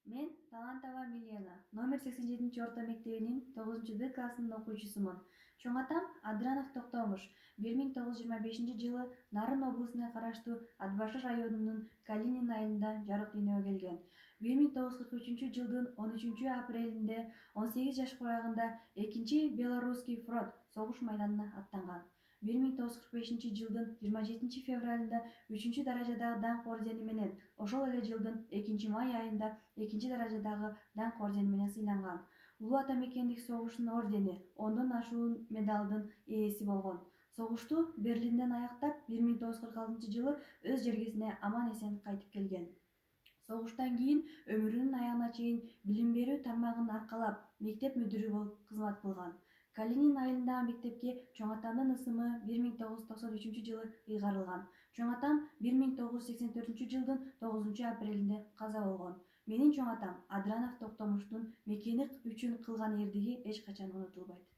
Мен Талантова Милена, номер 87 орто мектебинин 9-Д классынын окуучусумун. Чоң атам Адранов Токтомуш 1925-жылы Нарын облусуна караштуу Атбашыр районунун Калинин айылында жарык дүйнөгө келген. 1943-жылдын 13-апрелинде 18 жашка чагында 2-Белорусский фронт согуш майданына аттанган. 1945-жылдын 27-февралында 3-даражадагы даңк ордени менен, ошол эле жылдын 2-май айында 2-даражадагы даңк ордени менен сыйланган. Улуу ата мекендик согуштун ордени, 10дон ашуун медалдын ээси болгон. Согушту Берлинден аяктап, 1946-жылы өз жергесине аман-эсен кайтып келген. Согуштан кийин өмүрүнүн аягына чейин билим берүү тармагын аркалап, мектеп мүдүрү болуп кызмат кылган. Калинин айылындагы мектепке чоң атамдын ысымы 1993-жылы ыйгарылган. Чоң атам 1984-жылдын 9-апрелинде каза болгон. Менин чоң атам Адранов Токтомуштун мекени үчүн кылган эрдиги эч качан унутулбайт.